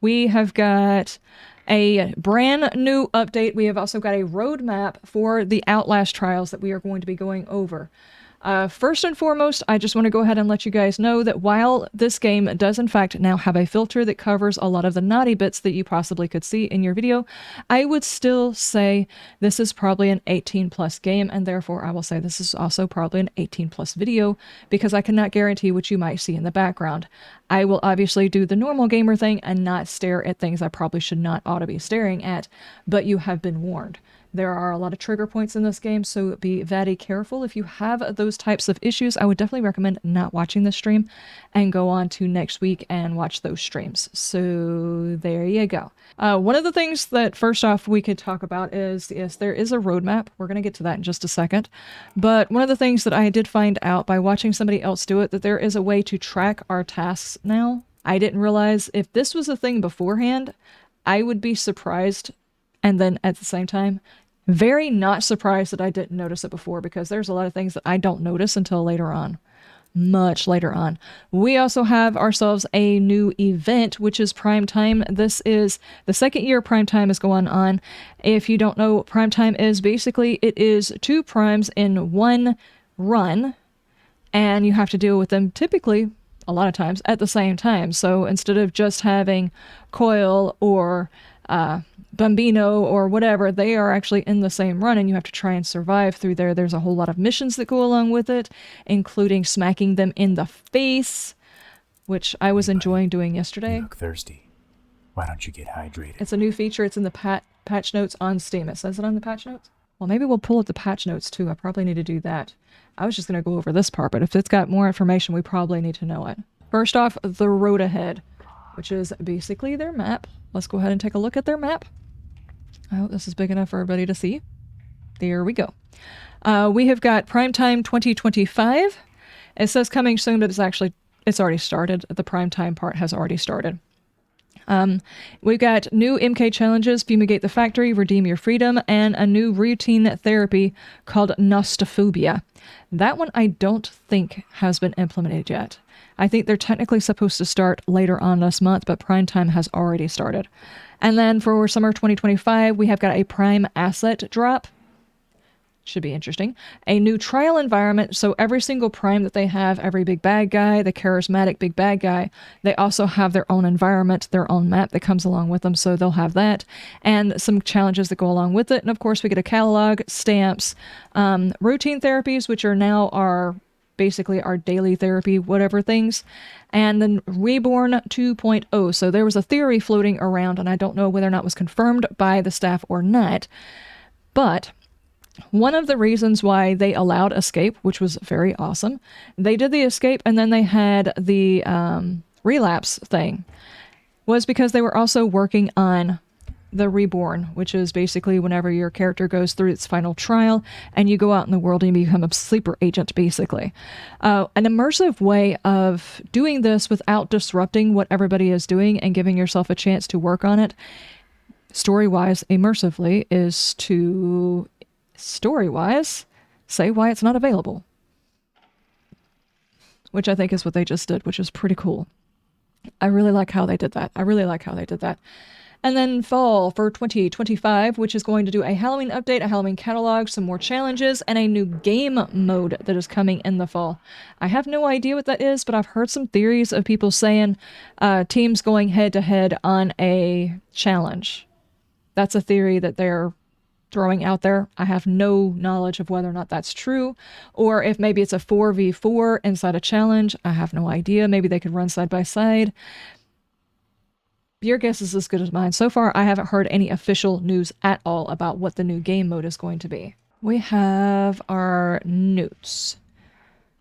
We have got a brand new update. We have also got a roadmap for the Outlast trials that we are going to be going over. First and foremost, I just want to go ahead and let you guys know that while this game does in fact now have a filter that covers a lot of the naughty bits that you possibly could see in your video, I would still say this is probably an 18 plus game, and therefore I will say this is also probably an 18 plus video because I cannot guarantee what you might see in the background. I will obviously do the normal gamer thing and not stare at things I probably should not ought to be staring at, but you have been warned. There are a lot of trigger points in this game, so be very careful. If you have those types of issues, I would definitely recommend not watching this stream and go on to next week and watch those streams. So there you go. One of the things that first off we could talk about is, yes, there is a roadmap. We're going to get to that in just a second. But one of the things that I did find out by watching somebody else do it, that there is a way to track our tasks now. I didn't realize if this was a thing beforehand, I would be surprised. And then at the same time, very not surprised that I didn't notice it before, because there's a lot of things that I don't notice until later on. Much later on. We also have ourselves a new event, which is Prime Time. This is the second year Prime Time is going on. If you don't know what Prime Time is, basically it is 2 primes in one run, and you have to deal with them typically, a lot of times, at the same time. So instead of just having Coil or Bambino or whatever, they are actually in the same run, and you have to try and survive through there. There's a whole lot of missions that go along with it, including smacking them in the face, which I was enjoying doing yesterday. You look thirsty. Why don't you get hydrated? It's a new feature. It's in the patch notes on Steam. It says it on the patch notes. Well, maybe we'll pull up the patch notes too. I probably need to do that. I was just going to go over this part, but if it's got more information, we probably need to know it. First off, the road ahead, which is basically their map. Let's go ahead and take a look at their map. I hope this is big enough for everybody to see. There we go. We have got Primetime 2025. It says coming soon, but it's already started. The Primetime part has already started. We've got new MK challenges, Fumigate the Factory, Redeem Your Freedom, and a new routine therapy called Nostophobia. That one I don't think has been implemented yet. I think they're technically supposed to start later on this month, but Prime Time has already started. And then for summer 2025, we have got a Prime Asset drop. Should be interesting. A new trial environment, so every single Prime that they have, every big bad guy, the charismatic big bad guy, they also have their own environment, their own map that comes along with them, so they'll have that, and some challenges that go along with it. And of course, we get a catalog, stamps, routine therapies, which are now basically our daily therapy, whatever things, and then Reborn 2.0. So there was a theory floating around, and I don't know whether or not it was confirmed by the staff or not, but one of the reasons why they allowed escape, which was very awesome, they did the escape and then they had the relapse thing, was because they were also working on the Reborn, which is basically whenever your character goes through its final trial and you go out in the world and you become a sleeper agent, basically. An immersive way of doing this without disrupting what everybody is doing and giving yourself a chance to work on it, story-wise, immersively, is to, story-wise, say why it's not available. Which I think is what they just did, which is pretty cool. I really like how they did that. And then fall for 2025, which is going to do a Halloween update, a Halloween catalog, some more challenges, and a new game mode that is coming in the fall. I have no idea what that is, but I've heard some theories of people saying teams going head-to-head on a challenge. That's a theory that they're throwing out there. I have no knowledge of whether or not that's true, or if maybe it's a 4v4 inside a challenge. I have no idea. Maybe they could run side by side. Your guess is as good as mine. So far, I haven't heard any official news at all about what the new game mode is going to be. We have our notes.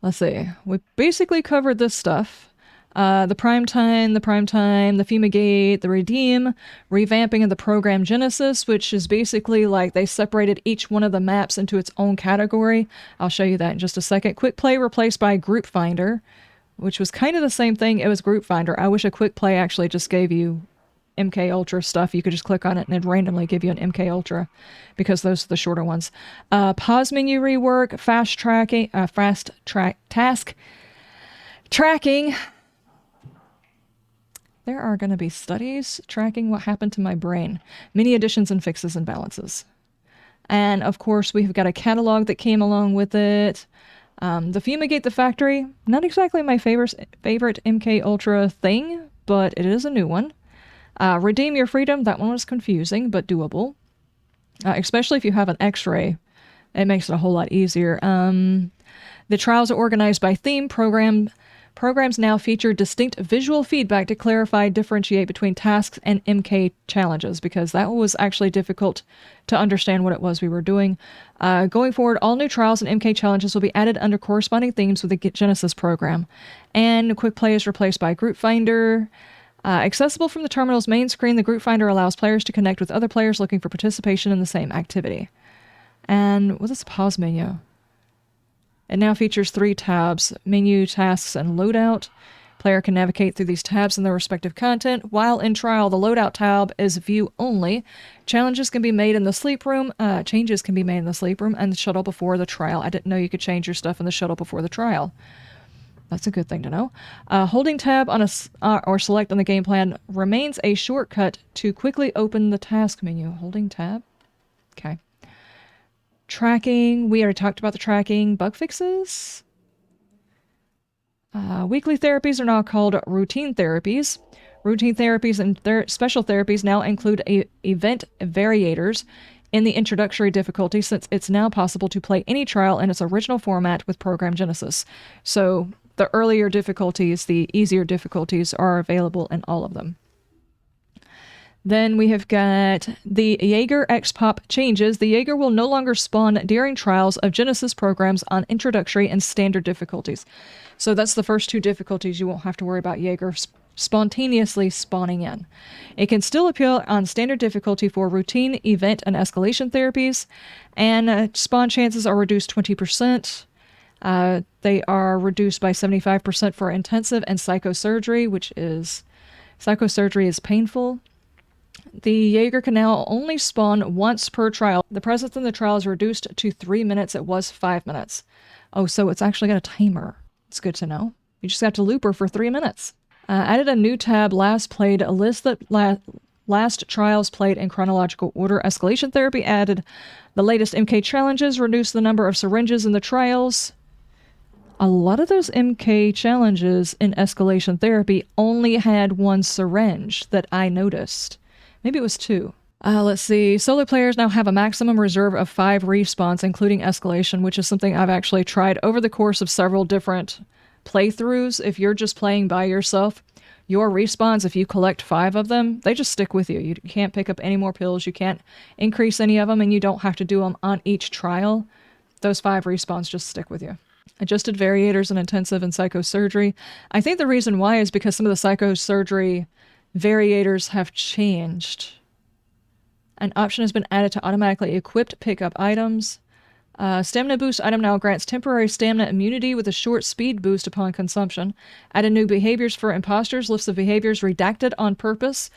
Let's see. We basically covered this stuff. The Primetime, the Fumigate, the Redeem, revamping of the program Genesis, which is basically like they separated each one of the maps into its own category. I'll show you that in just a second. Quick Play replaced by Group Finder, which was kind of the same thing. It was Group Finder. I wish a Quick Play actually just gave you MK Ultra stuff. You could just click on it and it'd randomly give you an MK Ultra, because those are the shorter ones. Pause menu rework, task tracking, There are going to be studies tracking what happened to my brain. Many additions and fixes and balances. And of course, we've got a catalog that came along with it. The Fumigate the Factory, not exactly my favorite MK Ultra thing, but it is a new one. Redeem Your Freedom, that one was confusing, but doable. Especially if you have an X-ray, it makes it a whole lot easier. The trials are organized by theme. Programs now feature distinct visual feedback to clarify, differentiate between tasks and MK challenges, because that was actually difficult to understand what it was we were doing. Going forward, all new trials and MK challenges will be added under corresponding themes with the Genesis program. And Quick Play is replaced by Group Finder. Accessible from the terminal's main screen, the Group Finder allows players to connect with other players looking for participation in the same activity. And what is the pause menu? It now features 3 tabs: menu, tasks, and loadout. Player can navigate through these tabs in their respective content. While in trial, the loadout tab is view only. Changes can be made in the sleep room and the shuttle before the trial. I didn't know you could change your stuff in the shuttle before the trial. That's a good thing to know. Holding tab on or select on the game plan remains a shortcut to quickly open the task menu. Holding tab? Okay. Tracking, we already talked about the tracking. Bug fixes? Weekly therapies are now called routine therapies. Routine therapies and special therapies now include event variators in the introductory difficulty, since it's now possible to play any trial in its original format with Program Genesis. So the earlier difficulties, the easier difficulties are available in all of them. Then we have got the Jaeger X-Pop changes. The Jaeger will no longer spawn during trials of Genesis programs on introductory and standard difficulties. So that's the first 2 difficulties. You won't have to worry about Jaeger spontaneously spawning in. It can still appear on standard difficulty for routine, event, and escalation therapies, and spawn chances are reduced 20%. They are reduced by 75% for intensive and psychosurgery, psychosurgery is painful. The Jaeger can now only spawn once per trial. The presence in the trial is reduced to 3 minutes. It was 5 minutes. Oh, so it's actually got a timer. It's good to know. You just have to loop her for 3 minutes. Added a new tab, last played, a list that last trials played in chronological order. Escalation therapy added the latest MK challenges, reduced the number of syringes in the trials. A lot of those MK challenges in escalation therapy only had 1 syringe that I noticed. Maybe it was 2. Let's see. Solo players now have a maximum reserve of 5 respawns, including escalation, which is something I've actually tried over the course of several different playthroughs. If you're just playing by yourself, your respawns, if you collect 5 of them, they just stick with you. You can't pick up any more pills. You can't increase any of them, and you don't have to do them on each trial. Those 5 respawns just stick with you. Adjusted variators in intensive and psychosurgery. I think the reason why is because some of the psychosurgery variators have changed. An option has been added to automatically equip pickup items. Stamina boost item now grants temporary stamina immunity with a short speed boost upon consumption. Added new behaviors for imposters, lists of behaviors redacted on purpose,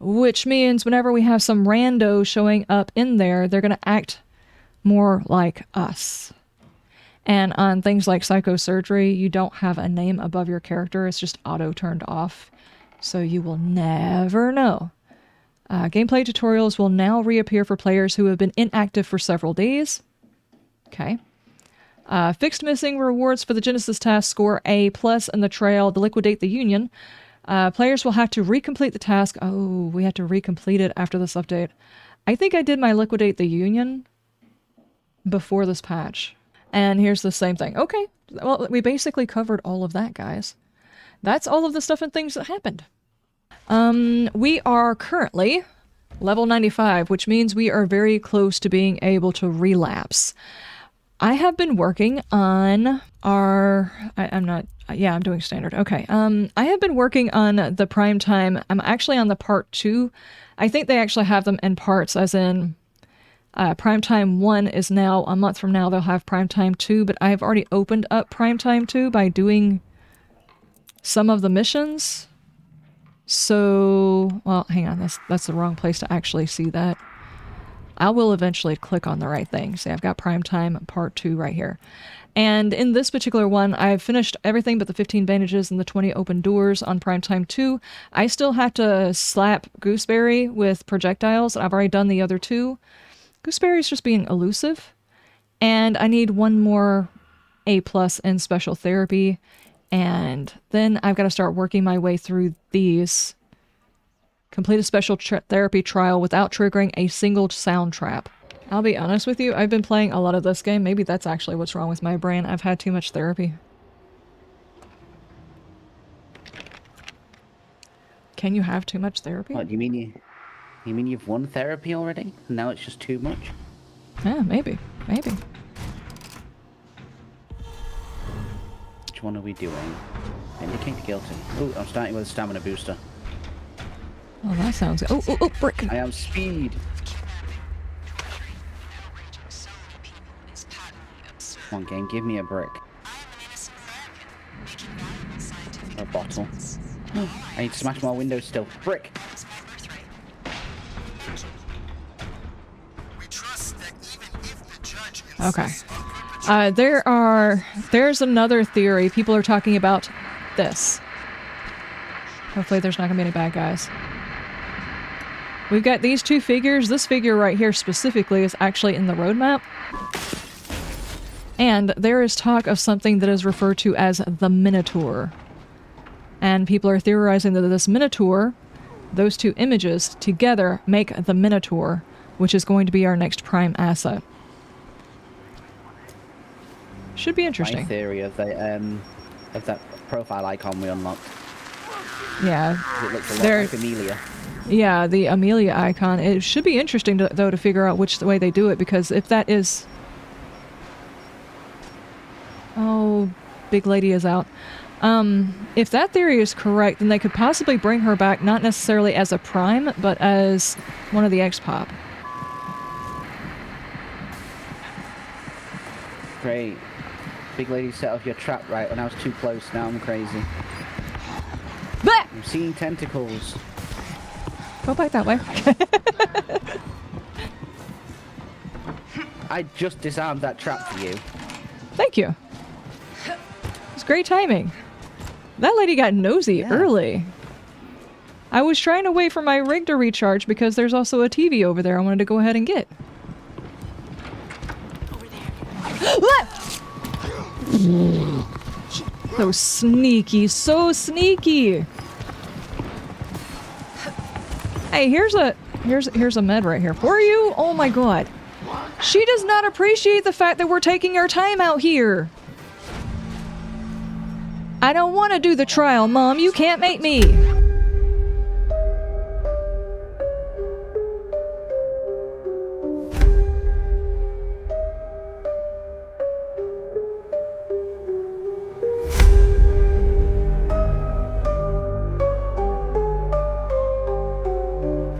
which means whenever we have some rando showing up in there, they're going to act more like us. And on things like psychosurgery, you don't have a name above your character. It's just auto turned off. So you will never know. Gameplay tutorials will now reappear for players who have been inactive for several days. Okay. Fixed missing rewards for the Genesis task score A+ in the trail to liquidate the Union. Players will have to recomplete the task. Oh, we have to recomplete it after this update. I think I did my liquidate the Union before this patch. And here's the same thing. Okay, well, we basically covered all of that, guys. That's all of the stuff and things that happened. We are currently level 95, which means we are very close to being able to relapse. I have been working on I'm doing standard. Okay. I have been working on the prime time. I'm actually on the part 2. I think they actually have them in parts, as in Primetime 1 is now, a month from now, they'll have Primetime 2, but I have already opened up Primetime 2 by doing some of the missions. So, well, hang on, that's the wrong place to actually see that. I will eventually click on the right thing. See, I've got Prime Time Part 2 right here. And in this particular one, I've finished everything but the 15 bandages and the 20 open doors on Prime Time 2. I still have to slap Gooseberry with projectiles. I've already done the other 2. Gooseberry's just being elusive. And I need one more A+ in special therapy. And then I've got to start working my way through these. Complete a special therapy trial without triggering a single sound trap. I'll be honest with you, I've been playing a lot of this game. Maybe that's actually what's wrong with my brain. I've had too much therapy. Can you have too much therapy? What, do you mean you've won therapy already? And now it's just too much? Yeah, maybe. Maybe. Which one are we doing? Indicate guilty. Oh, I'm starting with a stamina booster. Oh, that sounds good. Oh, brick! I am speed! Come on, game, give me a brick. Or a bottle. I need to smash more windows still. Brick! Okay. There's another theory. People are talking about this. Hopefully there's not gonna be any bad guys. We've got these 2 figures. This figure right here specifically is actually in the roadmap. And there is talk of something that is referred to as the Minotaur. And people are theorizing that this Minotaur, those 2 images together make the Minotaur, which is going to be our next prime asset. Should be interesting. My theory of that profile icon we unlocked. Yeah. It looks a lot like Amelia. Yeah, the Amelia icon. It should be interesting though to figure out which way they do it, because if that is... Oh, big lady is out. If that theory is correct, then they could possibly bring her back not necessarily as a prime, but as one of the X-Pop. Great. Big lady set off your trap right when I was too close. Now I'm crazy. Bah! I'm seeing tentacles. Go back that way. I just disarmed that trap for you. Thank you. It's great timing. That lady got nosy early. I was trying to wait for my rig to recharge because there's also a TV over there I wanted to go ahead and get. So sneaky, so sneaky. Hey, here's a med right here for you. Oh my god. She does not appreciate the fact that we're taking our time out here. I don't want to do the trial, Mom. You can't make me.